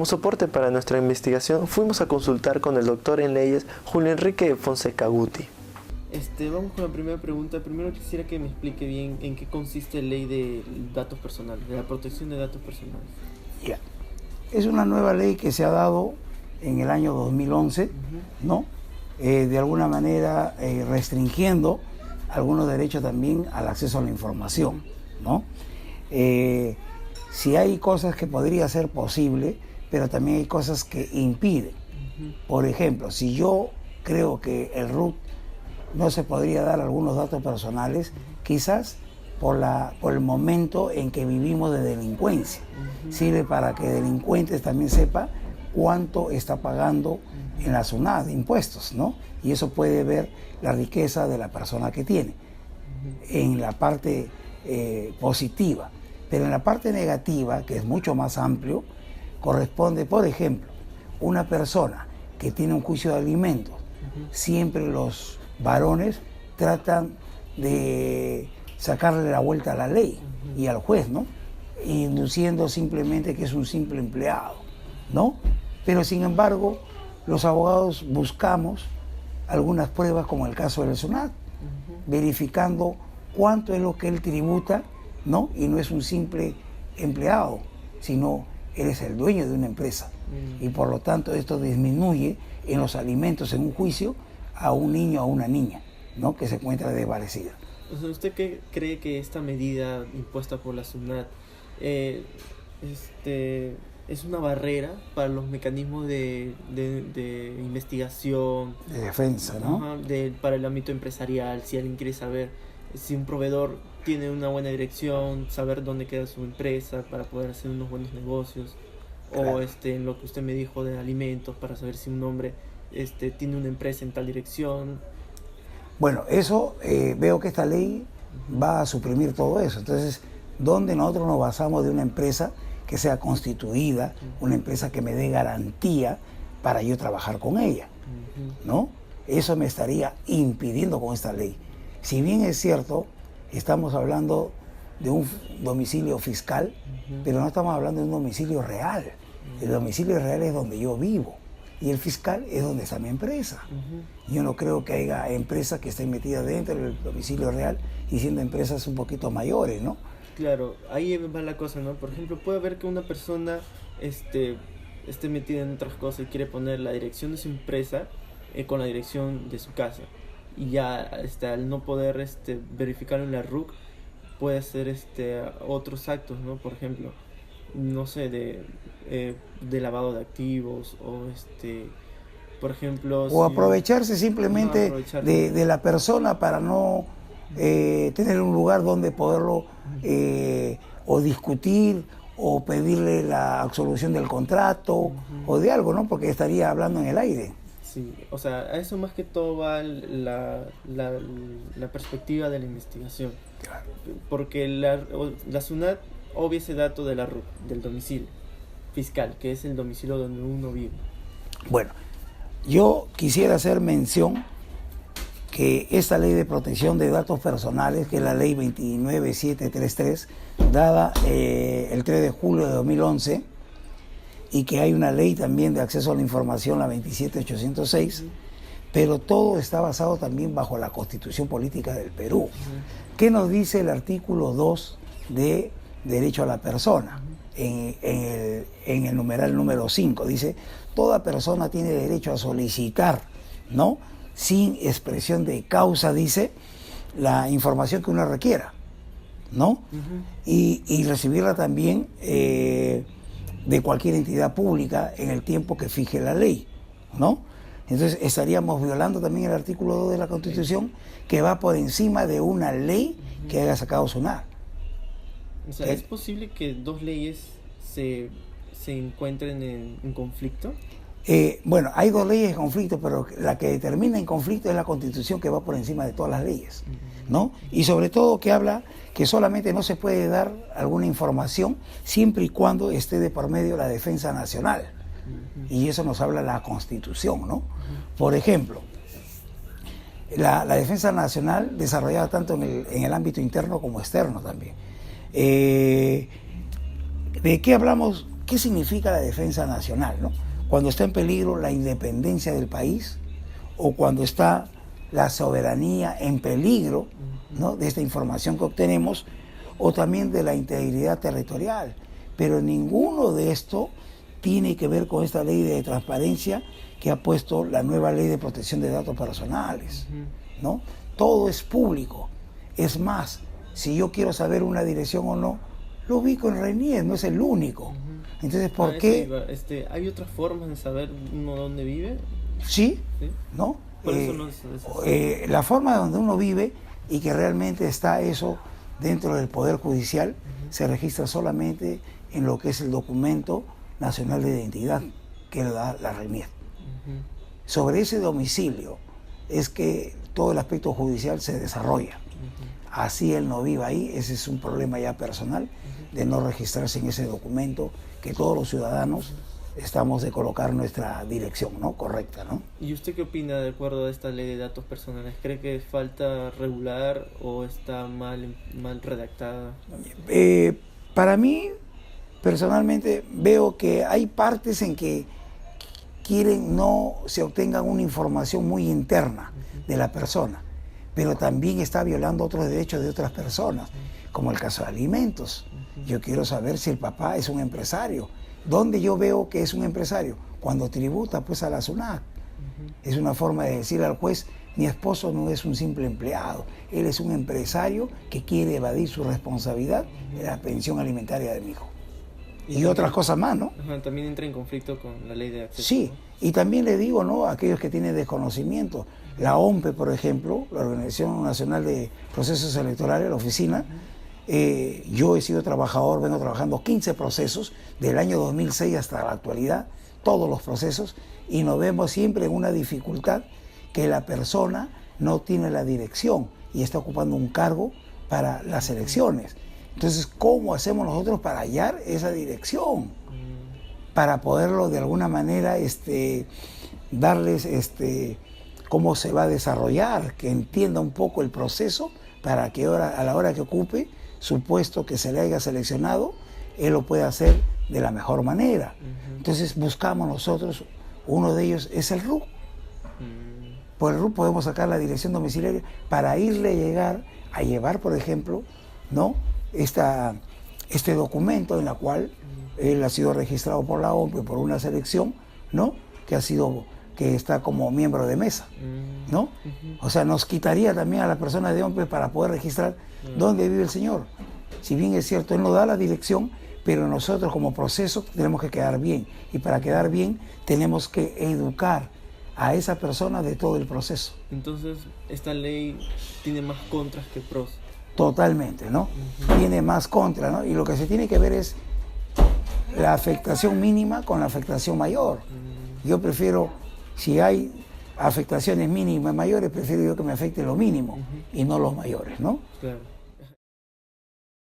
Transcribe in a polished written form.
Como soporte para nuestra investigación, fuimos a consultar con el doctor en leyes Julio Enrique Fonseca Guti. Vamos con la primera pregunta. Primero quisiera que me explique bien en qué consiste la ley de datos personales, de la protección de datos personales. Ya. Es una nueva ley que se ha dado en el año 2011, ¿no? De alguna manera restringiendo algunos derechos también al acceso a la información, ¿no? Si hay cosas que podría ser posible, pero también hay cosas que impiden. Por ejemplo, si yo creo que el RUT no se podría dar algunos datos personales, quizás por el momento en que vivimos de delincuencia. Sirve para que delincuentes también sepan cuánto está pagando en la SUNAT de impuestos, ¿no? Y eso puede ver la riqueza de la persona que tiene, en la parte positiva. Pero en la parte negativa, que es mucho más amplio, corresponde, por ejemplo, una persona que tiene un juicio de alimentos, siempre los varones tratan de sacarle la vuelta a la ley y al juez, ¿no? Induciendo simplemente que es un simple empleado, ¿no? Pero sin embargo, los abogados buscamos algunas pruebas, como el caso del SUNAT, verificando cuánto es lo que él tributa, ¿no? Y no es un simple empleado, sino él es el dueño de una empresa. Y por lo tanto esto disminuye en los alimentos en un juicio a un niño o a una niña, ¿no? Que se encuentra desvanecida. O sea, ¿usted qué cree que esta medida impuesta por la SUNAT es una barrera para los mecanismos de investigación? De defensa, ¿no? Para el ámbito empresarial, si alguien quiere saber si un proveedor tiene una buena dirección, saber dónde queda su empresa para poder hacer unos buenos negocios. Claro. O en lo que usted me dijo de alimentos, para saber si un hombre tiene una empresa en tal dirección. Bueno, eso veo que esta ley va a suprimir todo eso. Entonces, ¿dónde nosotros nos basamos de una empresa que sea constituida, una empresa que me dé garantía para yo trabajar con ella? ¿No? Eso me estaría impidiendo con esta ley. Si bien es cierto, estamos hablando de un domicilio fiscal, pero no estamos hablando de un domicilio real. El domicilio real es donde yo vivo y el fiscal es donde está mi empresa. Yo no creo que haya empresas que estén metidas dentro del domicilio real y siendo empresas un poquito mayores, ¿no? Claro, ahí va la cosa, ¿no? Por ejemplo, puede haber que una persona esté metida en otras cosas y quiere poner la dirección de su empresa con la dirección de su casa. Y ya al no poder verificar en la RUC, puede hacer otros actos, ¿no? Por ejemplo, no sé, de lavado de activos o por ejemplo... O aprovecharse simplemente de la persona para no tener un lugar donde poderlo o discutir o pedirle la absolución del contrato o de algo, ¿no? Porque estaría hablando en el aire. Sí, o sea, a eso más que todo va la perspectiva de la investigación. Claro. Porque la SUNAT obvia ese dato de la RUC, del domicilio fiscal, que es el domicilio donde uno vive. Bueno, yo quisiera hacer mención que esta ley de protección de datos personales, que es la ley 29733, dada el 3 de julio de 2011, y que hay una ley también de acceso a la información, la 27806, pero todo está basado también bajo la Constitución Política del Perú. ¿Qué nos dice el artículo 2 de Derecho a la Persona? En el numeral número 5 dice: toda persona tiene derecho a solicitar, ¿no?, sin expresión de causa, dice, la información que uno requiera, ¿no? Y recibirla también de cualquier entidad pública en el tiempo que fije la ley, ¿no? Entonces estaríamos violando también el artículo 2 de la Constitución, que va por encima de una ley que haya sacado SUNAT. O sea, ¿es posible que dos leyes se encuentren en conflicto? Bueno, hay dos leyes en conflicto, pero la que determina en conflicto es la Constitución, que va por encima de todas las leyes, ¿no? Y sobre todo que habla que solamente no se puede dar alguna información siempre y cuando esté de por medio la defensa nacional. Y eso nos habla la Constitución, ¿no? Por ejemplo, la defensa nacional desarrollada tanto en el ámbito interno como externo también. ¿De qué hablamos ¿qué significa la defensa nacional, no? Cuando está en peligro la independencia del país o cuando está la soberanía en peligro, ¿no?, de esta información que obtenemos, o también de la integridad territorial. Pero ninguno de esto tiene que ver con esta ley de transparencia que ha puesto la nueva ley de protección de datos personales, ¿no? Todo es público. Es más, si yo quiero saber una dirección o no, lo ubico en RENIEC, no es el único. Entonces, ¿por qué? ¿Hay otras formas de saber uno dónde vive? Sí, ¿Sí? ¿no? Por eso no es La forma donde uno vive y que realmente está eso dentro del Poder Judicial se registra solamente en lo que es el documento nacional de identidad que le da la RENIEC. Sobre ese domicilio es que todo el aspecto judicial se desarrolla. Así él no viva ahí, ese es un problema ya personal de no registrarse en ese documento, que todos los ciudadanos estamos de colocar nuestra dirección, ¿no?, correcta, ¿no? ¿Y usted qué opina de acuerdo a esta ley de datos personales? ¿Cree que falta regular o está mal redactada? Para mí, personalmente, veo que hay partes en que quieren no se obtengan una información muy interna de la persona, pero también está violando otros derechos de otras personas, como el caso de alimentos. Yo quiero saber si el papá es un empresario. ¿Dónde yo veo que es un empresario? Cuando tributa pues a la SUNAT. Es una forma de decirle al juez, mi esposo no es un simple empleado, él es un empresario que quiere evadir su responsabilidad de la pensión alimentaria de mi hijo. Y otras cosas más, ¿no? También entra en conflicto con la ley de acceso. Sí, y también le digo, ¿no?, a aquellos que tienen desconocimiento. La OMPE, por ejemplo, la Organización Nacional de Procesos Electorales, la oficina, yo he sido trabajador, vengo trabajando 15 procesos del año 2006 hasta la actualidad, todos los procesos, y nos vemos siempre en una dificultad que la persona no tiene la dirección y está ocupando un cargo para las elecciones. Entonces, ¿cómo hacemos nosotros para hallar esa dirección? Para poderlo de alguna manera darles cómo se va a desarrollar, que entienda un poco el proceso para que a la hora que ocupe su puesto que se le haya seleccionado, él lo pueda hacer de la mejor manera. Entonces buscamos nosotros, uno de ellos es el RUC. Por el RUC podemos sacar la dirección domiciliaria para a llevar, por ejemplo, ¿no?, este documento en la cual él ha sido registrado por la OMP por una selección, ¿no?, que está como miembro de mesa, ¿no? O sea, nos quitaría también a la persona de OMP para poder registrar dónde vive el señor. Si bien es cierto, él nos da la dirección, pero nosotros como proceso tenemos que quedar bien. Y para quedar bien tenemos que educar a esa persona de todo el proceso. Entonces, esta ley tiene más contras que pros. Totalmente, ¿no? Tiene más contra, ¿no? Y lo que se tiene que ver es la afectación mínima con la afectación mayor. Yo prefiero, si hay afectaciones mínimas y mayores, prefiero yo que me afecte lo mínimo y no los mayores, ¿no? Claro.